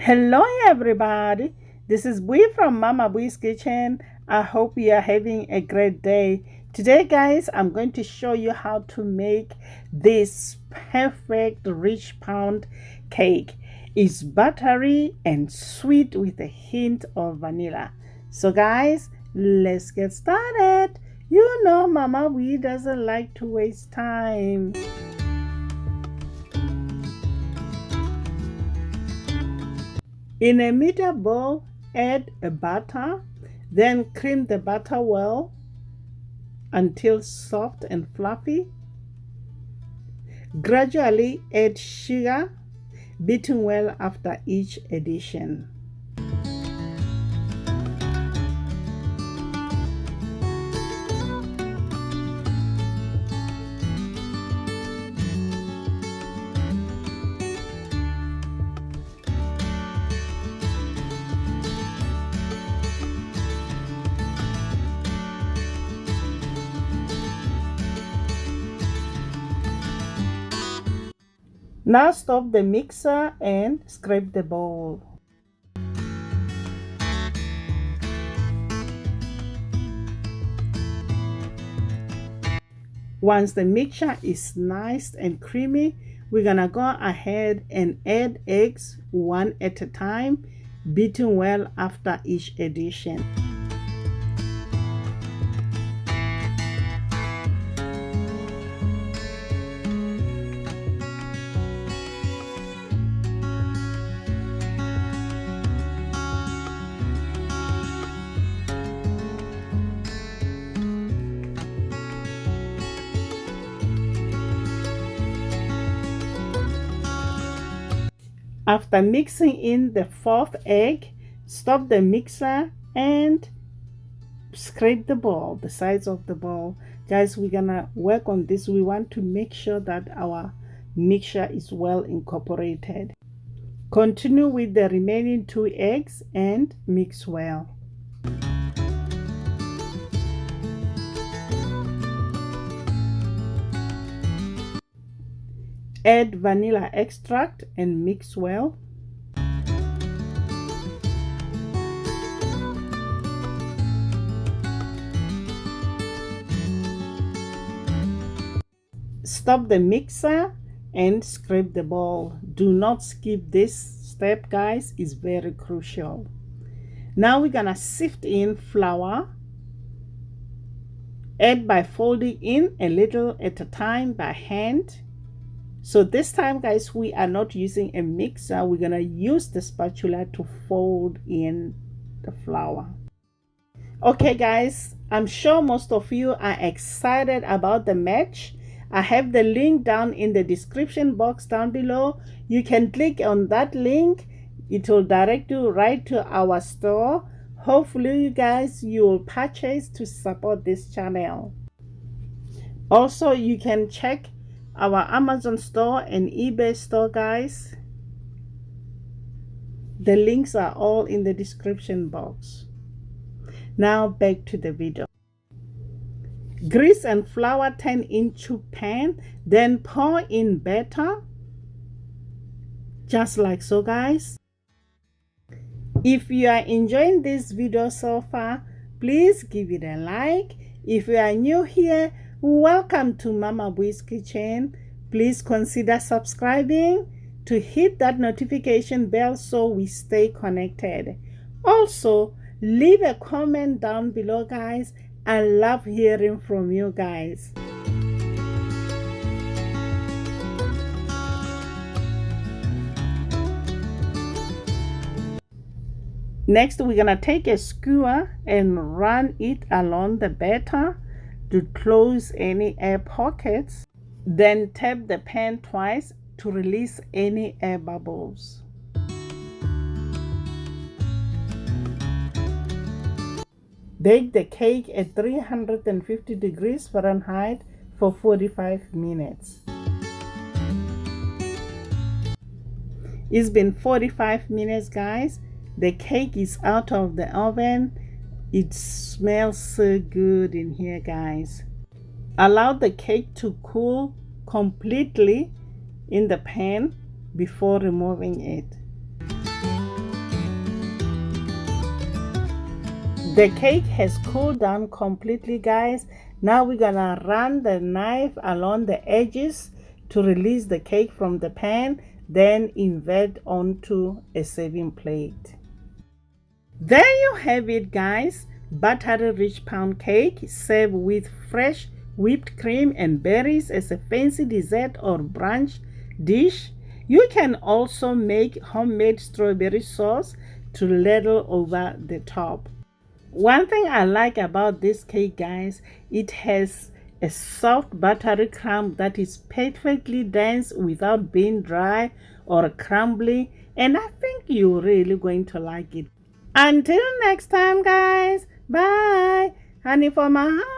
Hello everybody, this is Bui from Mama Bui's Kitchen. I hope you are having a great day. Today guys, I'm going to show you how to make this perfect rich pound cake. It's buttery and sweet with a hint of vanilla. So guys, let's get started. You know Mama Bui doesn't like to waste time. In a meter bowl, add a butter, then cream the butter well until soft and fluffy. Gradually add sugar, beating well after each addition. Now stop the mixer and scrape the bowl. Once the mixture is nice and creamy, we're gonna go ahead and add eggs one at a time, beating well after each addition. After mixing in the fourth egg, stop the mixer and scrape the bowl, the sides of the bowl. Guys, we're gonna work on this. We want to make sure that our mixture is well incorporated. Continue with the remaining 2 eggs and mix well. Add vanilla extract and mix well. Stop the mixer and scrape the bowl. Do not skip this step, guys. It's very crucial. Now we're gonna sift in flour. Add by folding in a little at a time by hand. So this time guys, we are not using a mixer. We're gonna use the spatula to fold in the flour. Okay guys, I'm sure most of you are excited about the match. I have the link down in the description box down below. You can click on that link. It will direct you right to our store. Hopefully you guys, you will purchase to support this channel. Also, you can check our Amazon store and eBay store, guys. The links are all in the description box. Now back to the video. Grease and flour 10-inch pan, then pour in batter just like so, guys. If you are enjoying this video so far, please give it a like. If you are new here, welcome to Mama Bui's Kitchen. Please consider subscribing to hit that notification bell so we stay connected. Also, leave a comment down below, guys. I love hearing from you guys. Next, we're gonna take a skewer and run it along the batter to close any air pockets. Then tap the pan twice to release any air bubbles. Bake the cake at 350 degrees Fahrenheit for 45 minutes. It's been 45 minutes, guys. The cake is out of the oven. It smells so good in here, guys. Allow the cake to cool completely in the pan before removing it. The cake has cooled down completely, guys. Now we're gonna run the knife along the edges to release the cake from the pan, then invert onto a serving plate. There you have it, guys. Buttery rich pound cake served with fresh whipped cream and berries as a fancy dessert or brunch dish. You can also make homemade strawberry sauce to ladle over the top. One thing I like about this cake, guys, it has a soft buttery crumb that is perfectly dense without being dry or crumbly, and I think you're really going to like it. Until next time, guys. Bye. Honey for my heart.